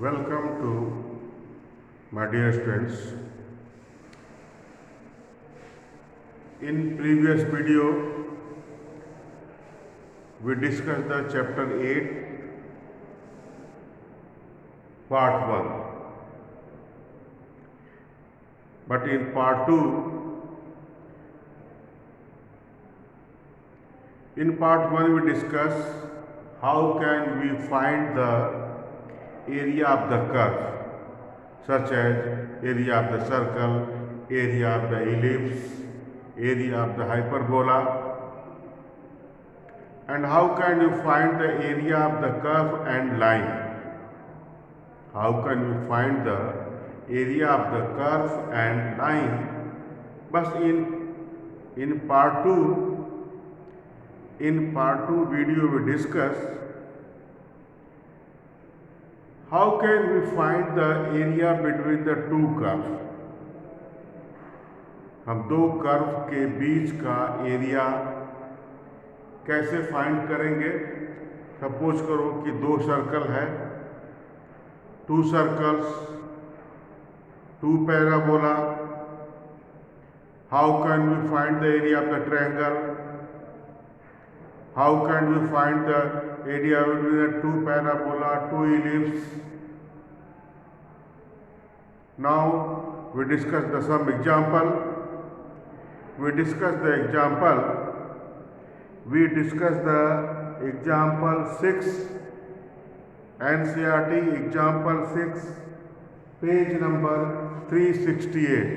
Welcome to my dear students. In previous video, we discussed the chapter 8, part 1. But in part 2, in part 1 we discuss how can we find the area of the curve, such as area of the circle, area of the ellipse, area of the hyperbola, and how can you find the area of the curve and line. How can we find the area of the curve and line? But in part 2 video we discuss how can we find the area between the two curves. हम दो curve के बीच का area कैसे find करेंगे. Suppose करो कि दो circle है, two circles, two parabola. How can we find the area of the triangle? How can we find the area between the two parabola, two ellipse? Now we discuss some example. We discuss the example 6, NCERT example 6, page number 368.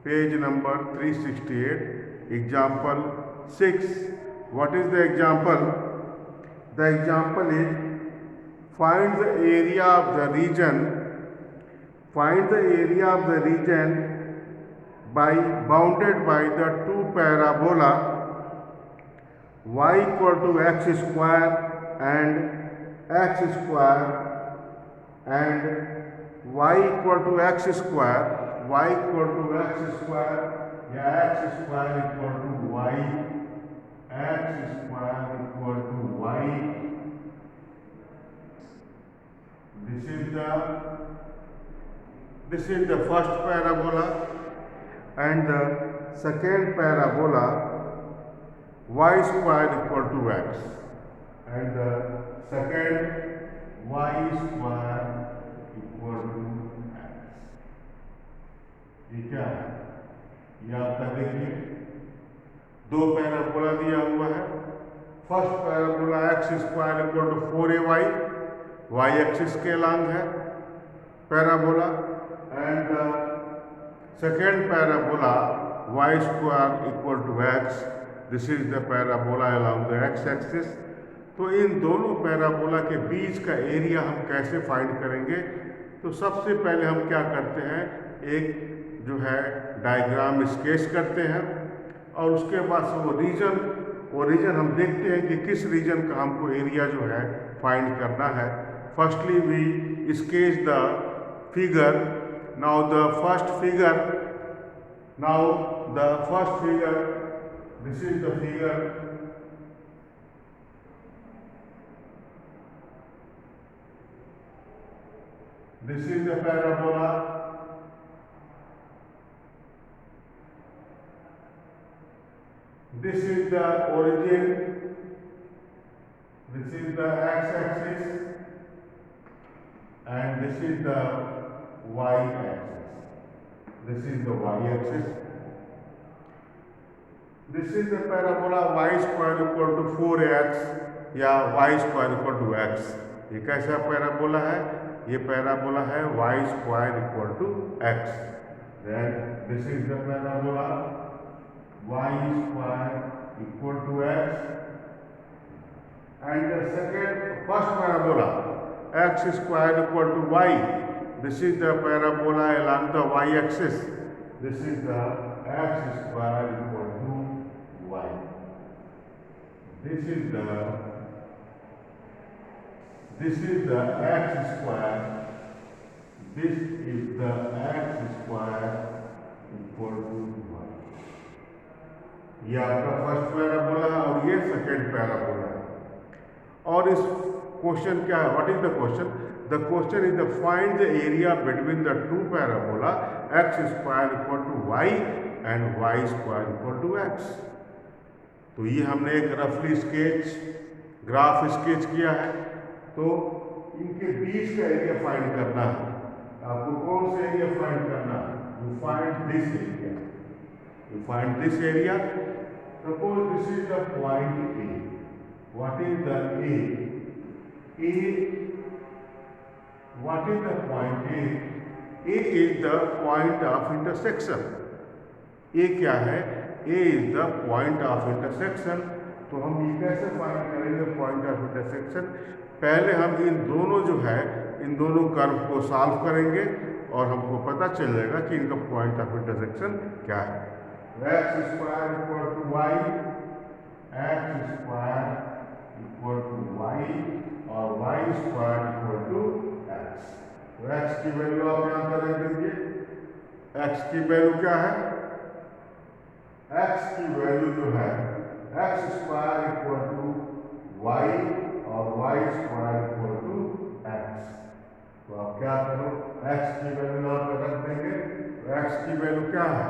Page number 368, example 6. What is the example? The example is find the area of the region. Find the area of the region bounded by the two parabola y equal to x square and x square and y equal to x square. Y equal to x square या x square equal to y. X square equal to y. This is the first parabola, and the second parabola y square equal to x, and the second y square equal to x. ये क्या है? ये आपका देखिए दो parabola दिया हुआ है. First parabola X square equal to 4ay, Y axis के अलॉन्ग है parabola, and second parabola Y square equal to X. This is the parabola along the X axis. तो इन दोनों पैराबोला के बीच का एरिया हम कैसे फाइंड करेंगे? तो सबसे पहले हम क्या करते हैं, एक जो है डायग्राम स्केच करते हैं, और उसके बाद से वो रीजन हम देखते हैं कि किस रीजन का हमको एरिया जो है फाइंड करना है. Firstly we sketch the figure. Now the first figure, this is the figure. This is the parabola. This is the origin, this is the x-axis, and this is the y-axis. This is the y-axis. This is the parabola y square equal to 4x या y square equal to x. ये कैसा parabola है? ये parabola है y square equal to x. Then this is the parabola y square equal to x, and the first parabola x square equal to y. This is the parabola along the y axis. This is the x square equal to y. This is the x square. This is the x square equal to y. ये आपका first parabola है और ये second parabola है. और इस question क्या है, what is the question? The question is the find the area between the two parabola X square equal to Y and Y square equal to x. तो ये हमने एक रफली ग्राफ स्केच किया है। तो इनके बीच का एरिया फाइंड करना है। आपको कौन सा एरिया फाइंड करना है? You find this area, you find this area. Suppose this is the point A. What is the A? What is the point A? A is the point of intersection. A क्या है? A is the point of intersection. तो हम ये कैसे find करेंगे point of intersection? पहले हम इन दोनों जो है इन दोनों कर्व को सॉल्व करेंगे और हमको पता चल जाएगा कि इनका पॉइंट ऑफ इंटरसेक्शन क्या है। X square equal to y, x square equal to y और y square equal to x. तो एक्स की वैल्यू आप यहाँ पर रख दीजिए। एक्स की वैल्यू क्या है? एक्स की वैल्यू जो है x square equal to y और y square equal to x. तो आप क्या करो, एक्स की वैल्यू यहाँ पर रख देंगे। तो एक्स की वैल्यू क्या है?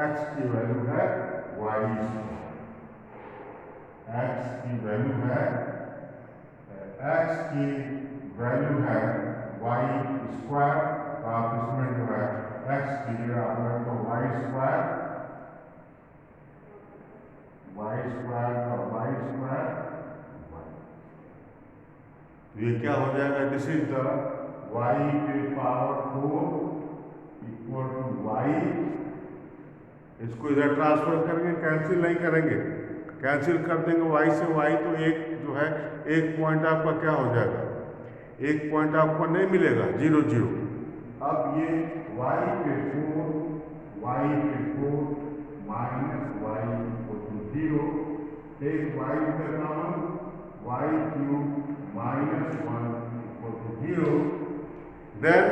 एक्स की वैल्यू है वाई स्क्वायर। एक्स की वैल्यू है वाई स्क्वायर। तो आप इसमें जो है एक्स की जगह आप रख दो वाई स्क्वायर और वाई स्क्वायर। तो ये क्या हो जाएगा? दिस इज द वाई के पावर 4 इक्वल टू वाई। इसको इधर ट्रांसफर करेंगे, कैंसिल नहीं करेंगे, कैंसिल कर देंगे वाई से वाई। तो एक जो है एक पॉइंट आपका क्या हो जाएगा? एक पॉइंट आपको नहीं मिलेगा, 0 0। अब ये वाई पे 4 minus y equal to 0। Take y का common, y cube minus 1 equal to 0। Then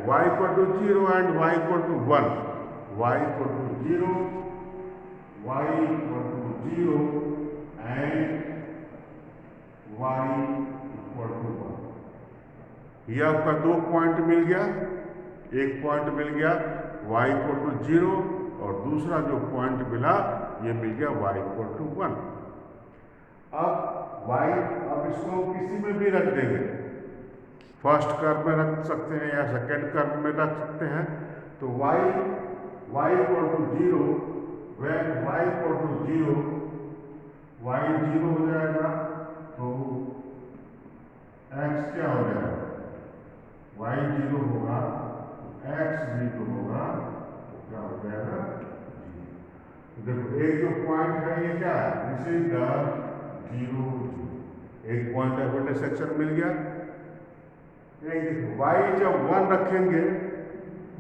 y equal to 0 and y equal to 1। Y equal to 0, y equal to 0 and y equal to 1। ये आपका 2 point मिल गया। एक point मिल गया Y equal to 0 और दूसरा जो point मिला ये मिल गया वाई इक्वल टू 1। अब वाई, अब इसको किसी में भी रख देंगे, फर्स्ट कर्व में रख सकते हैं या सेकेंड कर्व में रख सकते हैं। तो y equal to 0, when y equal to 0, y 0 हो जाएगा तो एक्स क्या हो जाएगा? वाई 0 होगा तो एक्स 0 होगा तो क्या हो जाएगा? देखो एक जो पॉइंट है ये क्या है? This is the 0 0। एक पॉइंट ऑफ इंटरसेक्शन मिल गया। वाई जब 1 रखेंगे,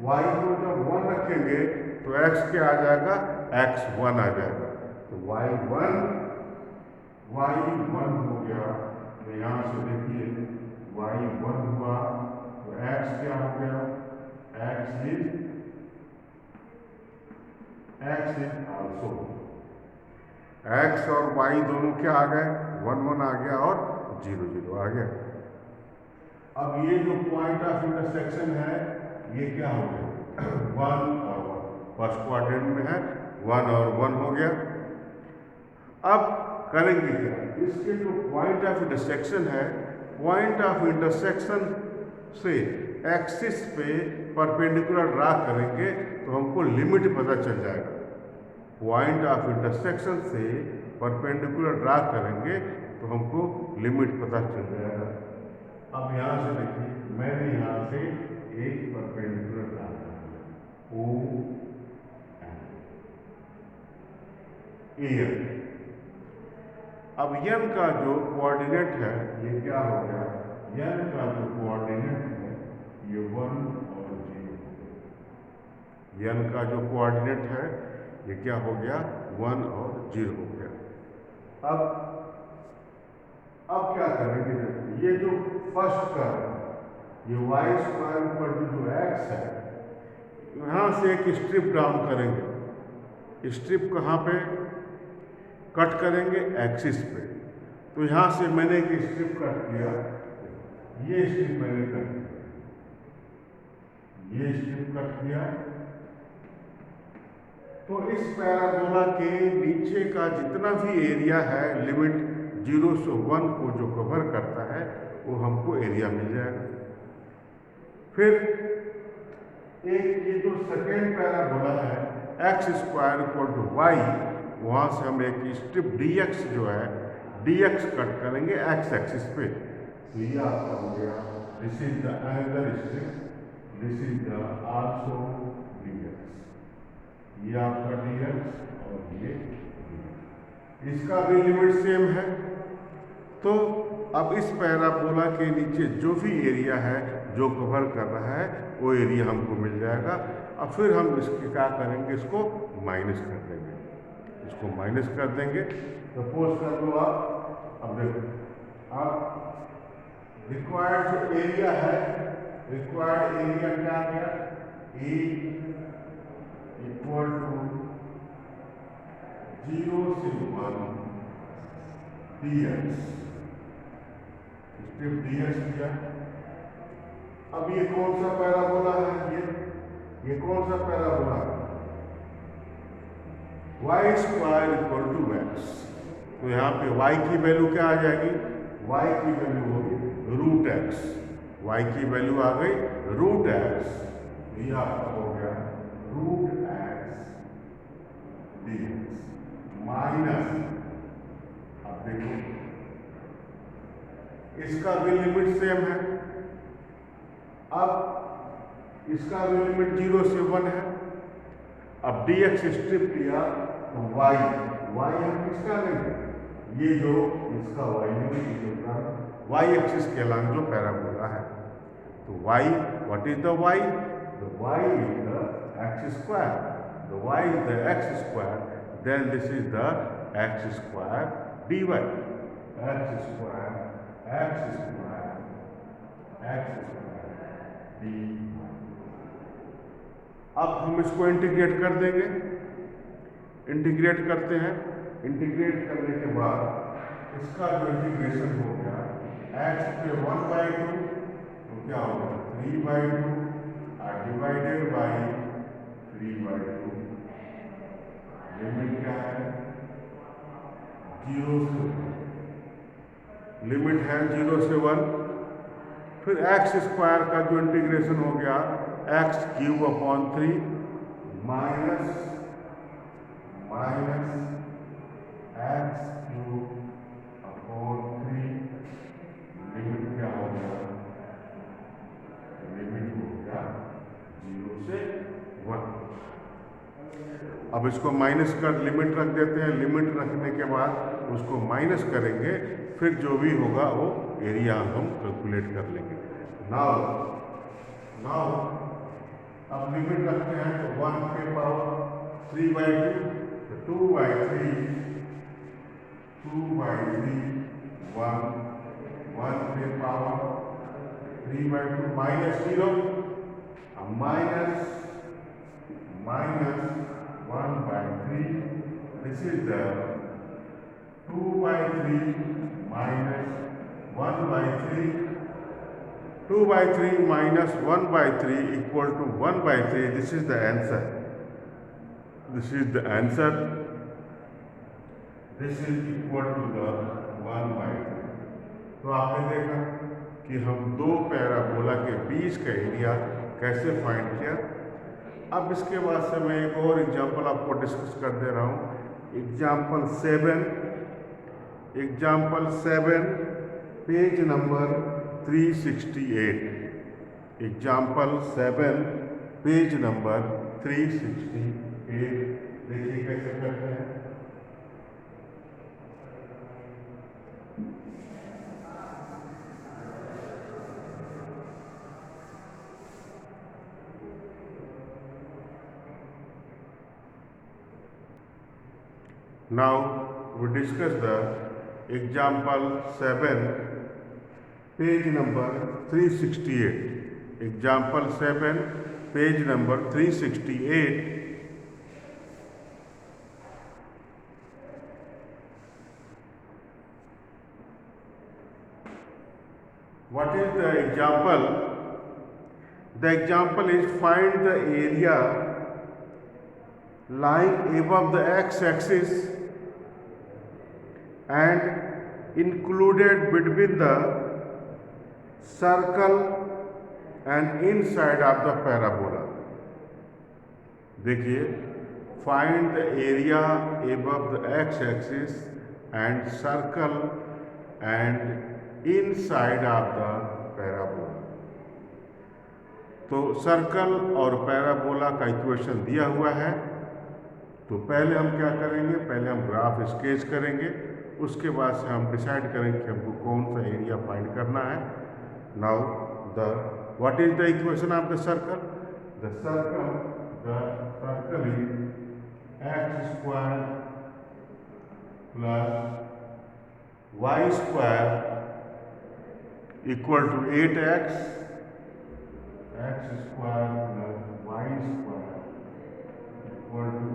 वाई को जब 1 रखेंगे तो एक्स क्या आ जाएगा? x1 आ जाएगा। तो y1 हो गया। तो यहाँ से देखिए y1 हुआ तो x क्या हो गया? x is also. x और y दोनों क्या आ गए? 1 1 आ गया और 0 0 आ गया। अब ये जो पॉइंट ऑफ इंटरसेक्शन है ये क्या हो गया? 1 और 1, फर्स्ट क्वाड्रेंट में है 1 और 1 हो गया। अब करेंगे क्या? इसके जो पॉइंट ऑफ इंटरसेक्शन है, पॉइंट ऑफ इंटरसेक्शन से एक्सिस पे परपेंडिकुलर ड्रा करेंगे तो हमको लिमिट पता चल जाएगा। पॉइंट ऑफ इंटरसेक्शन से परपेंडिकुलर ड्रा करेंगे तो हमको लिमिट पता चल जाएगा। अब यहाँ से देखिए, मैंने यहाँ से एक परपेंडिकुलर ड्रा किया O एन। अब n का जो कोऑर्डिनेट है ये क्या हो गया? n का जो कोऑर्डिनेट है ये 1 और 0 हो गया। n का जो कोऑर्डिनेट है ये क्या हो गया? 1 और 0 हो गया। अब क्या करेंगे? ये जो फर्स्ट कर्व ये वाई स्क्वायर पर जो x है यहाँ से एक स्ट्रिप डाउन करेंगे। स्ट्रिप कहाँ पे कट करेंगे? एक्सिस पे। तो यहाँ से मैंने एक स्ट्रिप कट किया, ये स्ट्रिप मैंने कट किया, ये स्ट्रिप कट किया। तो इस पैराबोला के नीचे का जितना भी एरिया है लिमिट 0 से 1 को जो कवर करता है वो हमको एरिया मिल जाएगा। फिर एक ये जो सेकेंड पैराबोला है x square equal to y, वहाँ से हम एक स्ट्रिप dx जो है dx कट करेंगे एक्स एक्सिस पे। तो ये आपका हो गया, this is the another strip, this is the also dx, ये आपका dx और ये dx। इसका भी लिमिट सेम है। तो अब इस पैराबोला के नीचे जो भी एरिया है जो कवर कर रहा है वो एरिया हमको मिल जाएगा। अब फिर हम इसके क्या करेंगे, इसको माइनस कर देंगे, इसको माइनस कर देंगे। सपोज कर लो आप, अब देखो आप रिक्वायर्ड जो एरिया है, रिक्वायर्ड एरिया क्या गया, ए इक्वल टू 0 से 1 dx, स्ट्रिप dx दिया। अब ये कौन सा पैराबोला है, ये कौन सा पैराबोला है, y square equal to x। तो यहाँ पे y की वैल्यू क्या आ जाएगी, y की वैल्यू होगी रूट x, y की वैल्यू आ गई रूट x। ये आपका हो गया रूट x dx माइनस, अब देखो इसका भी लिमिट सेम है। अब इसका भी लिमिट 0 से 1 है। अब dx स्ट्रिप लिया तो y हम किसका लेंगे, ये जो इसका y y एक्सिस के अलॉन्ग जो पैराबोला है। तो y, what is the y, the y is the x square, the y is the x square, then this is the x square dy, x square dy। अब हम इसको integrate कर देंगे, integrate करते हैं। इंटीग्रेट करने के बाद इसका जो इंटीग्रेशन हो गया x पे 1/2, तो क्या होगा 3/2 डिवाइडेड बाई 3/2। लिमिट क्या है, 0 से 1, लिमिट है 0 से 1। फिर एक्स स्क्वायर का जो इंटीग्रेशन हो गया x cube upon 3 minus x cube upon 3, limit क्या हो गया, लिमिट हो गया 0 से 1। अब इसको माइनस कर लिमिट रख देते हैं, लिमिट रखने के बाद उसको माइनस करेंगे, फिर जो भी होगा वो एरिया हम कैलकुलेट कर लेंगे। नाउ अब लिमिट रखते हैं तो 1 के पावर 3/2, तो 2/3 1 के पावर 3/2 माइनस 0, अब minus 1/3, this is the 2/3 minus 1/3, 2/3 minus 1/3 equal to 1/3. This is the answer. This is the answer. This is equal to the 1/3. तो आपने देखा कि हम दो पैराबोला के बीच का एरिया कैसे फाइंड किया। अब इसके बाद से मैं एक और एग्जांपल आपको डिस्कस कर दे रहा हूँ। Example 7 page number 368। Example 7 page number 368। देखिए कैसे करते हैं। Now we discuss the example 7 page number 368. Example 7 page number 368. What is the the example is find the area lying above the x-axis and included between the circle and inside of the parabola. देखिए, find the area above the x-axis and circle and inside of the parabola. तो circle और parabola का equation दिया हुआ है। तो पहले हम क्या करेंगे, पहले हम ग्राफ स्केच करेंगे, उसके बाद से हम डिसाइड करेंगे कि हमको कौन सा एरिया फाइंड करना है। Now what is the equation of the circle? The circle is x square plus y square equal to 8x, x square plus y square equal to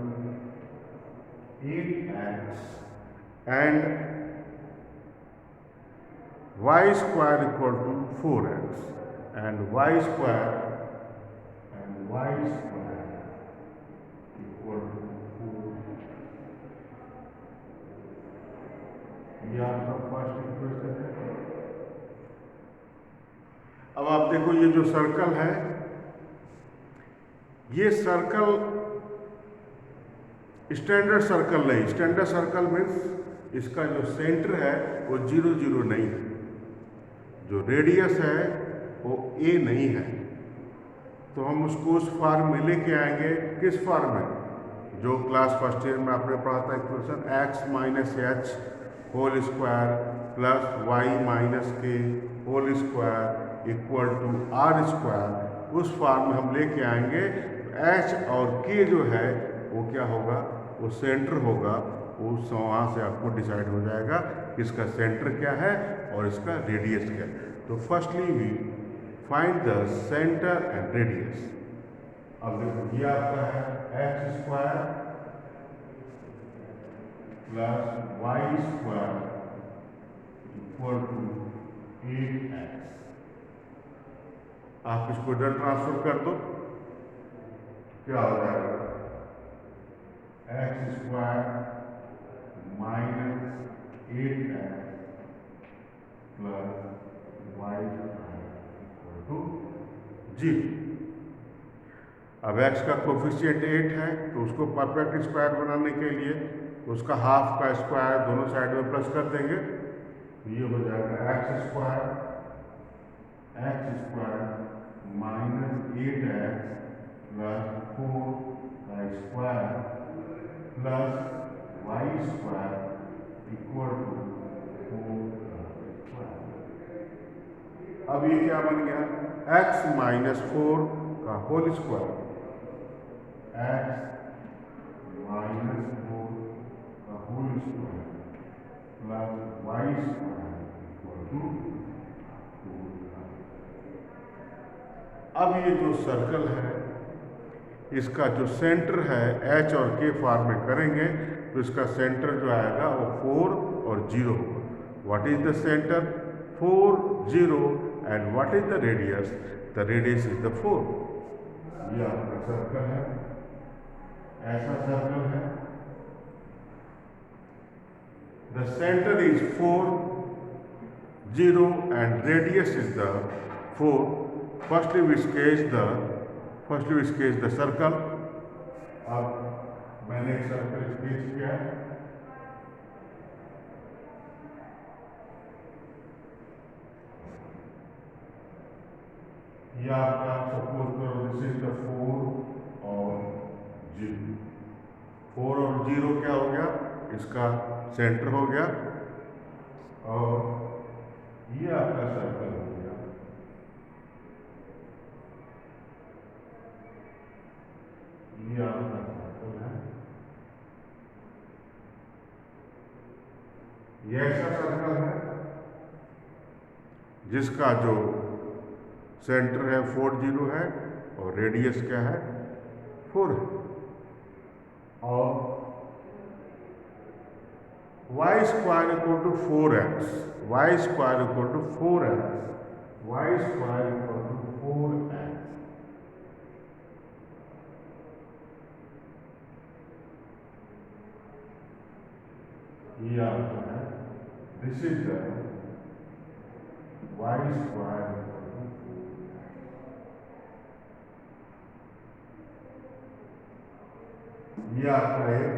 8x and y square equal to 4x and y square equal to 4। ये आपका first equation है। अब आप देखो, ये जो circle है, ये सर्कल स्टैंडर्ड सर्कल नहीं। स्टैंडर्ड सर्कल मीन्स इसका जो सेंटर है वो 0 0 नहीं है, जो रेडियस है वो a नहीं है। तो हम उसको उस फॉर्म में लेके आएंगे। किस फॉर्म में? जो क्लास फर्स्ट ईयर में आपने पढ़ा था equation x minus h whole square plus y minus k whole square equal to r square. उस फॉर्म में हम लेके आएंगे। h और k जो है वो क्या होगा, वो सेंटर होगा। उस वहाँ से आपको डिसाइड हो जाएगा कि इसका सेंटर क्या है और इसका रेडियस क्या है। तो firstly we find the centre and radius. अब देखो, ये आपका है x square plus y square equal to 8x। आप इसको इधर ट्रांसफर कर दो, क्या हो जाएगा? X square minus 8x plus y square equal to 0। अब x का कोफिशिएंट 8 है, तो उसको परफेक्ट स्क्वायर बनाने के लिए उसका हाफ का स्क्वायर दोनों साइड में प्लस कर देंगे। ये हो जाएगा x square minus 8x plus 4 का square plus y square equal to 4 का स्क्वायर। अब ये क्या बन गया? x माइनस 4 का होल स्क्वायर, x माइनस 4 का whole square plus y square equal to 4। अब ये जो सर्कल है, इसका जो सेंटर है h और k फॉर्म में करेंगे तो इसका सेंटर जो आएगा वो 4 और 0 होगा। What is the centre? 4 0 and what is the radius? The radius is the 4। ये आपका सर्कल है, ऐसा सर्कल है। The centre is 4 0 and radius is the 4। Firstly we sketch the circle. अब मैंने एक सर्कल स्केच किया। ये आपका सपोज करो दिस इज द 4 और 0। 4 और 0 क्या हो गया? इसका सेंटर हो गया। और ये आपका सर्कल हो गया। ये आपका सर्कल है। ये ऐसा सर्कल है जिसका जो सेंटर है 4 0 है और रेडियस क्या है? 4 है। और y square equal to 4x, y square equal to 4x, y square equal to 4x। ये आपका है, this is the y square equal to 4। ये आपका एक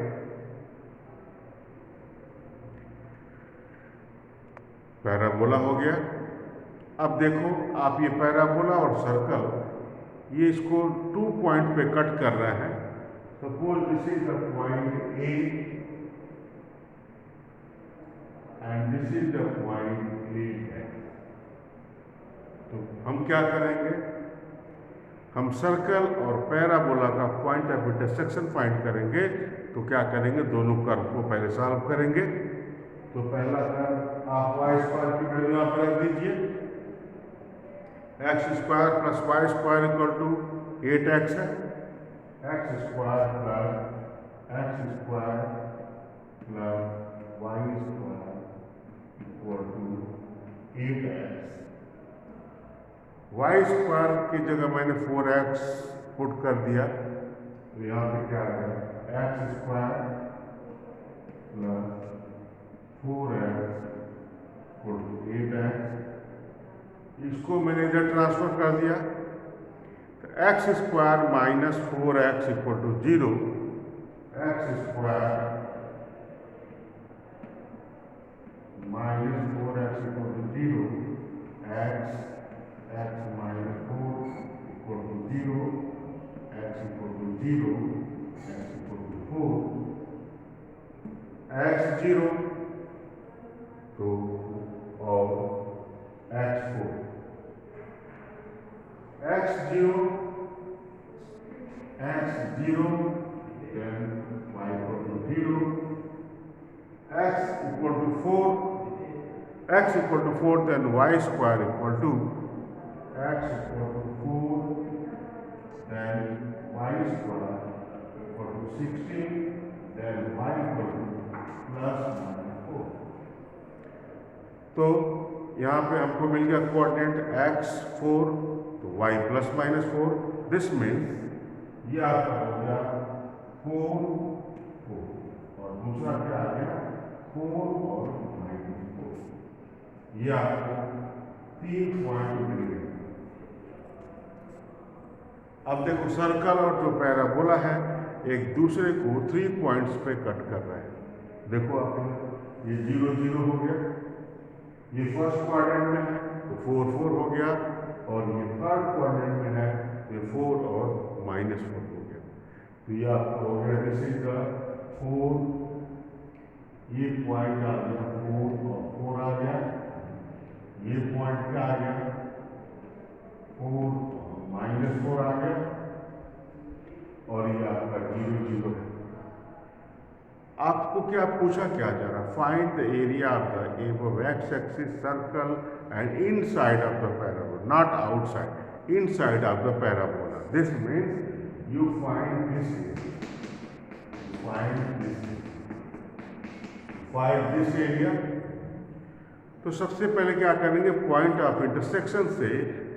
पैराबोला हो गया। अब देखो आप ये पैराबोला और सर्कल ये इसको 2 पॉइंट पे कट कर रहा है। Suppose this is the point A and this is the point ए है। तो हम क्या करेंगे, हम सर्कल और पैराबोला का पॉइंट ऑफ इंटरसेक्शन फाइंड करेंगे। तो क्या करेंगे, दोनों कर्व को पहले सॉल्व करेंगे। तो पहला कर्व आप वाई स्क्वायर की वैल्यू यहाँ पर रख दीजिए, x square plus y square equal to 8x है। X square plus x square plus y square equal to 8x। Y square की जगह मैंने 4x पुट कर दिया, तो यहाँ पे क्या आ गया, एक्स स्क्वायर प्लस 4x इक्वल टू 8x। इसको मैंने इधर ट्रांसफर कर दिया, तो x square minus 4x equal to 0। X square minus 4x equal to 0, x minus 4 equal to 0, x equal to 0, x equal to 4, x 0 तो और x 4, x0 then y equal to 0, x equal to 4, x equal to 4 then y square equal to x equal to 4 then y square equal to 16 then y equal to plus 4। तो यहाँ पे हमको मिल गया coordinate x4 तो y plus minus 4। This means ये आपका हो गया 4 4 और दूसरा क्या आ गया 4 और -4। ये आपको 3 पॉइंट मिल गए। अब देखो सर्कल और जो पैराबोला है एक दूसरे को 3 पॉइंट्स पे कट कर रहा है। देखो आप ये 0 0 हो गया, ये फर्स्ट क्वाड्रेंट में है तो 4 4 हो गया, और ये थर्ड क्वाड्रेंट में है ये 4 और -4 हो गया। तो ये आपका हो गया दिस इज द 4, ये पॉइंट आ गया 4 और 4 आ गया, ये पॉइंट क्या आ गया 4 और -4 आ गया, और ये आपका 0 0 है। आपको क्या पूछा क्या जा रहा है, find the area of the above x axis circle and inside of the parabola, not outside, inside of the parabola. This means you find this area. तो सबसे पहले क्या करेंगे, पॉइंट ऑफ इंटरसेक्शन से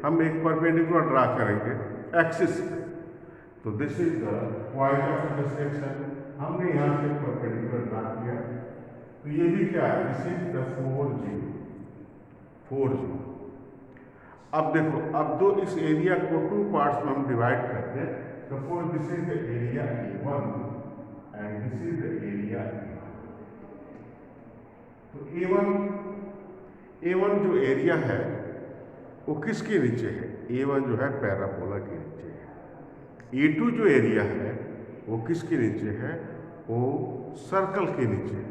हम एक परपेंडिकुलर ड्रा करेंगे axis पे। तो this is the point of intersection, हमने यहाँ से परपेंडिकुलर ड्रा किया। तो ये भी क्या है, दिस इज द 4 0। अब देखो, अब दो इस एरिया को 2 पार्ट्स में हम डिवाइड करते हैं। Suppose this is the area A1 and this is the area A2। तो A1 जो एरिया है वो किसके नीचे है, A1 जो है पैराबोला के नीचे है। A2 जो एरिया है वो किसके नीचे है, वो सर्कल के नीचे है।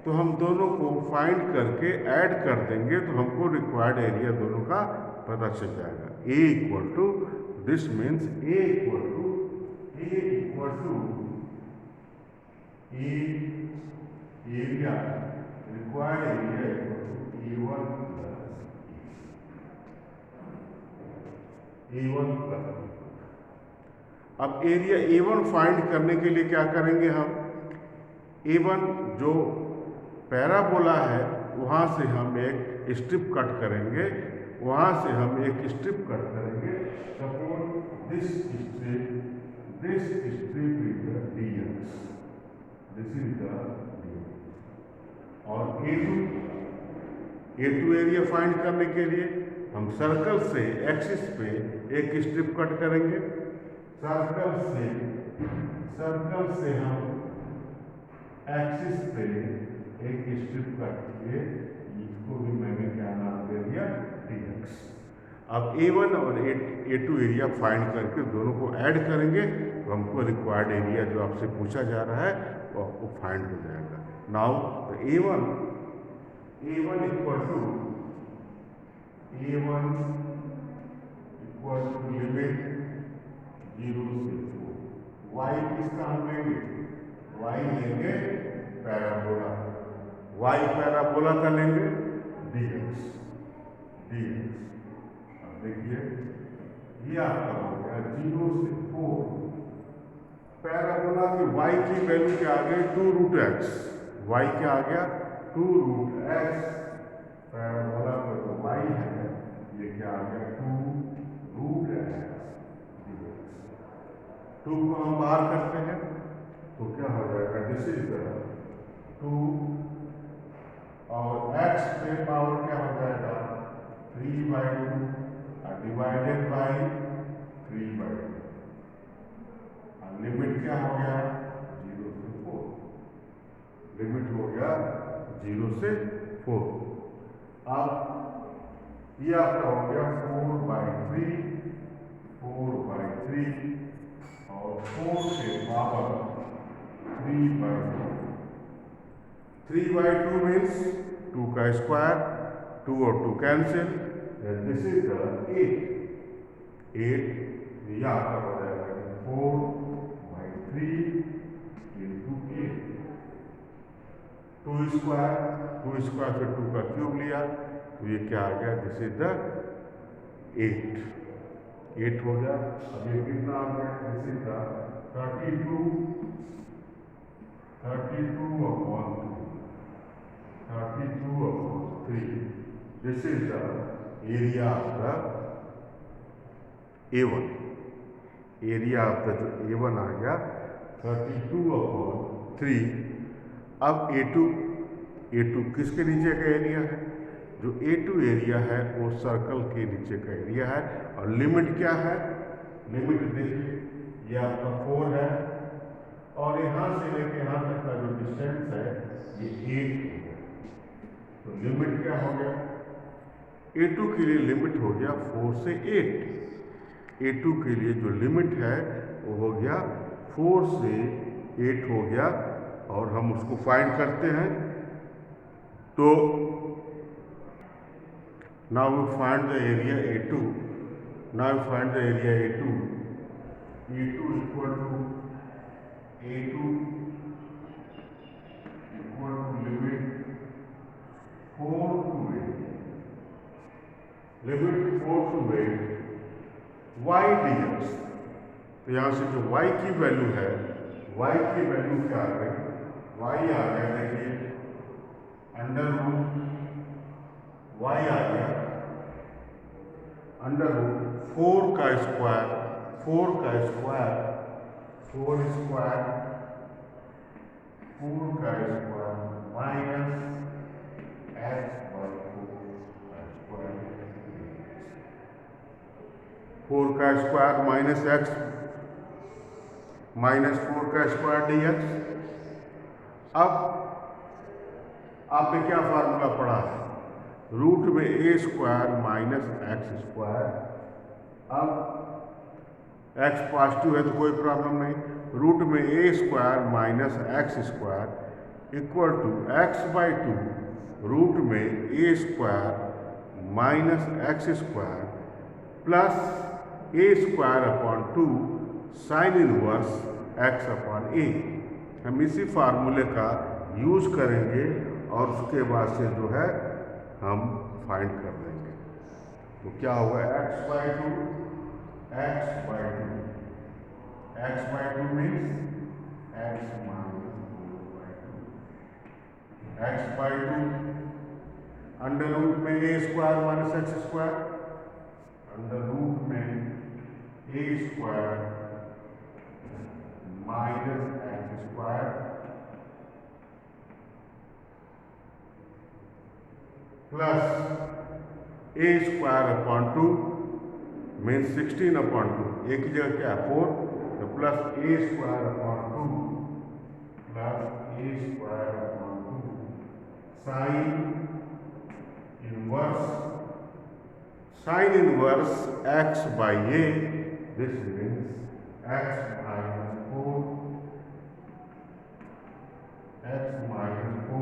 तो हम दोनों को फाइंड करके ऐड कर देंगे तो हमको रिक्वायर्ड एरिया दोनों का पता चल जाएगा। A equal to, this means A equal to area, required area equal to A1 plus. अब एरिया A1 फाइंड करने के लिए क्या करेंगे हम, A1 जो पैराबोला है वहाँ से हम एक स्ट्रिप कट करेंगे वहाँ से हम एक स्ट्रिप कट करेंगे। Suppose this strip is the dx, this is the dx। और ए टू एरिया फाइंड करने के लिए हम सर्कल से एक्सिस पे एक स्ट्रिप कट करेंगे। सर्कल से हम एक्सिस पे एक स्ट्रिप कट किए, इसको भी मैंने क्या नाम दे दिया, dx। अब A1 और A2 एरिया फाइंड करके दोनों को ऐड करेंगे तो हमको रिक्वायर्ड एरिया जो आपसे पूछा जा रहा है वो आपको फाइंड हो जाएगा। Now A1 equal to limit 0 से 4। y किसका हम लेंगे, y लेंगे पैराबोला, y पैराबोला का लेंगे dx। अब देखिए ये आपका हो गया 0 से 4। पैराबोला की y की वैल्यू क्या आ गई, 2√x। y क्या आ गया, 2√x। पैराबोला का जो y है ये क्या आ गया, 2√x। 2 को हम बाहर करते हैं तो क्या हो जाएगा, दिस इज 2 और x पे पावर क्या हो जाएगा, 3/2 डिवाइडेड बाई 3/2। लिमिट क्या हो गया, 0 से 4। लिमिट हो गया 0 से 4। अब ये आपका हो गया 4/3 और 4 से पावर 3/2। 3/2 मीन्स 2 का स्क्वायर, 2 और 2 कैंसिल, दिस इज द 8। ये आपका हो जाएगा 4/3 into 8। 2 स्क्वायर फिर 2 का क्यूब लिया तो ये क्या आ गया, दिस इज द 8 हो गया। अब ये कितना आ गया, this is the 32 upon 3। This is the area of the A1। Area of the जो A1 आ गया 32/3। अब A2 किसके नीचे का एरिया है, जो A2 एरिया है वो सर्कल के नीचे का एरिया है। और लिमिट क्या है, लिमिट देखिए ये आपका 4 है और यहाँ से लेके यहाँ तक का जो डिस्टेंस है ये 8 है। तो लिमिट क्या हो गया, A2 के लिए लिमिट हो गया 4 से 8। A2 के लिए जो लिमिट है वो हो गया 4 से 8 हो गया। और हम उसको फाइंड करते हैं तो now we find the area A2। A2 equal to limit 4 to 8, y dx। तो यहाँ से जो y की वैल्यू है, y की वैल्यू क्या आ गई, y आ गया, देखिए अंडर रूट y आ गया अंडर रूट 4 का स्क्वायर माइनस x/4 का स्क्वायर माइनस x माइनस 4 का स्क्वायर dx। अब आपने क्या फार्मूला पढ़ा है, रूट में a² माइनस x²। अब x पॉजिटिव है तो कोई प्रॉब्लम नहीं, रूट में a² minus x² equal to x/2 root में a² minus x² plus a²/2 sine inverse x/a। हम इसी फार्मूले का यूज करेंगे और उसके बाद से जो है हम फाइंड कर देंगे। तो क्या होगा, x/2 means x minus 4/2 x/2 under root में a² minus x² under root में a square minus x square plus a square upon 2 means 16 upon 2, a की जगह क्या है 4, तो plus a square upon 2 plus a square upon 2 sine inverse x by a, this means x minus 4 by 4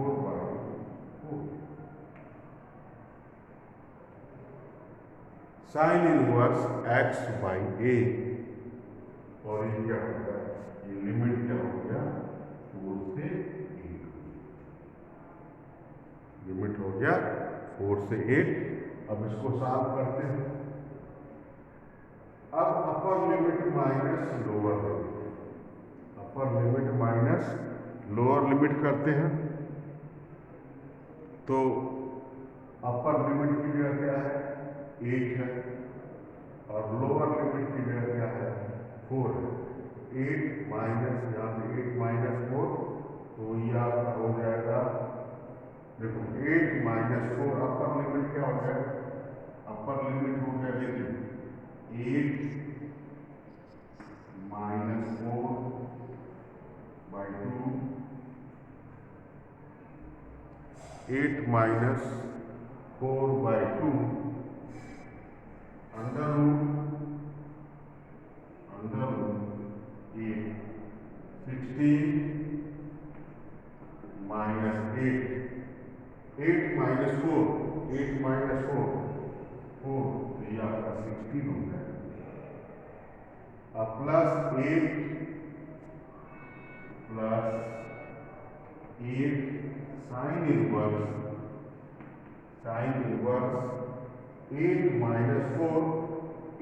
sign inverse x by a, और ये क्या हो गया, ये लिमिट क्या हो गया 4 से 8, लिमिट हो गया 4 से 8। अब इसको सॉल्व करते हैं। अब upper limit minus lower limit, upper limit minus lower limit करते हैं। तो अपर लिमिट की जगह क्या है 8 है और लोअर लिमिट की जगह क्या है 4 है। 8 माइनस यहाँ पे 8 माइनस 4, तो ये आपका हो जाएगा, देखो 8 माइनस 4 अपर लिमिट क्या हो जाएगा, अपर लिमिट हो गया देखिए 8 minus 4 by 2, 8 minus 4 by 2 under root 8, 16 minus 8 minus 4, 8 minus 4 तो ये आपका 16 हो गया। अब plus 8 sine inverse 8 minus 4,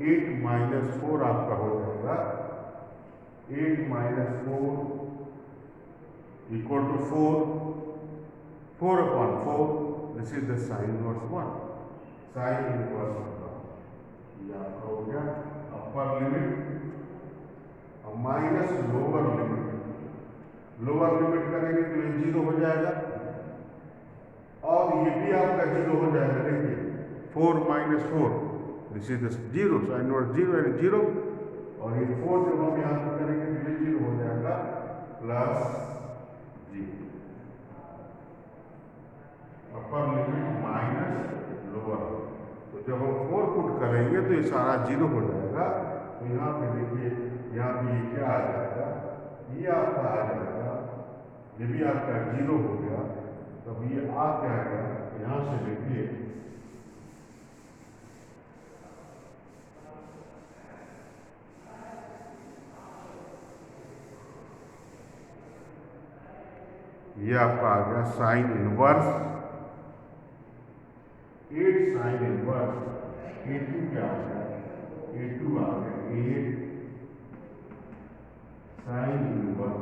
8 minus 4 आपका हो जाएगा 8 minus 4 equal to 4 upon 4, this is the sine inverse 1, sine inverse 1, ये आपका हो गया अपर लिमिट। और माइनस लोअर लिमिट करेंगे तो ये 0 हो जाएगा और ये भी आपका 0 हो जाएगा। देखिए 4 minus 4, this is the 0, sine inverse 0 यानी 0, और ये 4 जब हम यहाँ पर करेंगे तो ये 0 हो जाएगा plus 0, upper limit minus lower. तो जब हम 4 पुट करेंगे तो ये सारा 0 हो जाएगा। तो यहाँ पे देखिए, यहाँ पे ये क्या आ जाएगा, ये आपका आ जाएगा, ये भी आपका 0 हो गया। तब ये आ जाएगा, यहाँ से देखिए ये आपका आ गया sign inverse 8 sine inverse A2 क्या आ गया, A2 आ गया 8 साइन इनवर्स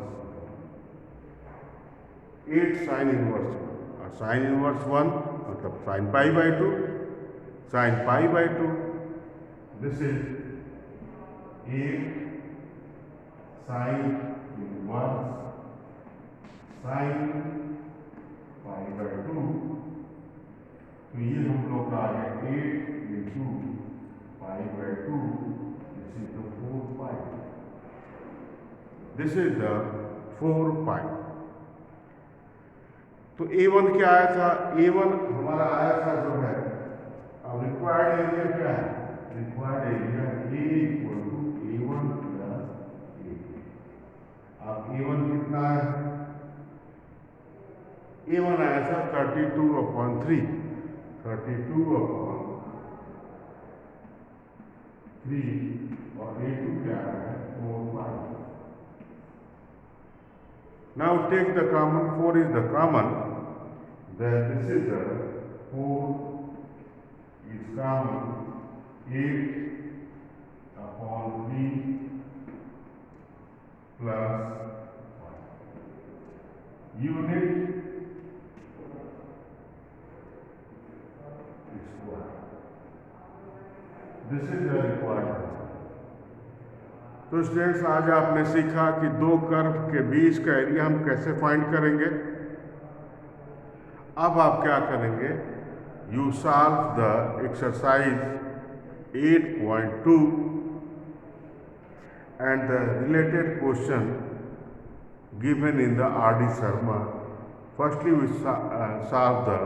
8 साइन इनवर्स 1, और साइन इनवर्स 1 मतलब sine pi by 2, sine pi by 2, this is 8 sine inverse sine pi by 2। तो ये हम लोग का आ गया 8 into pi by 2, this is the 4 pi, this is the 4 पाई। तो A1 क्या आया था, A1 हमारा आया था जो है, अब रिक्वायर्ड एरिया क्या है, required area A equal to A1 plus A2। अब A1 कितना है, A1 आया था 32/3, 32/3 और A2 क्या है 4 पाई। Now take the common, 4 is the common, then this is the 4 is common, 8/3 plus 1 unit square. This is the required answer. तो students, आज आपने सीखा कि दो कर्व के बीच का एरिया हम कैसे फाइंड करेंगे। अब आप क्या करेंगे, you solve the exercise 8.2 and the related question given in the R.D. Sharma. Firstly, we solve the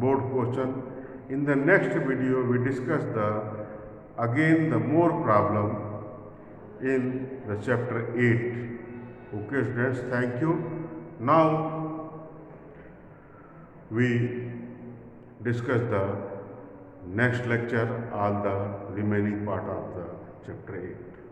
board question. In the next video, we discuss again the more problem in the chapter 8. Okay, students, thank you. Now, we discuss the next lecture, all the remaining part of the chapter 8.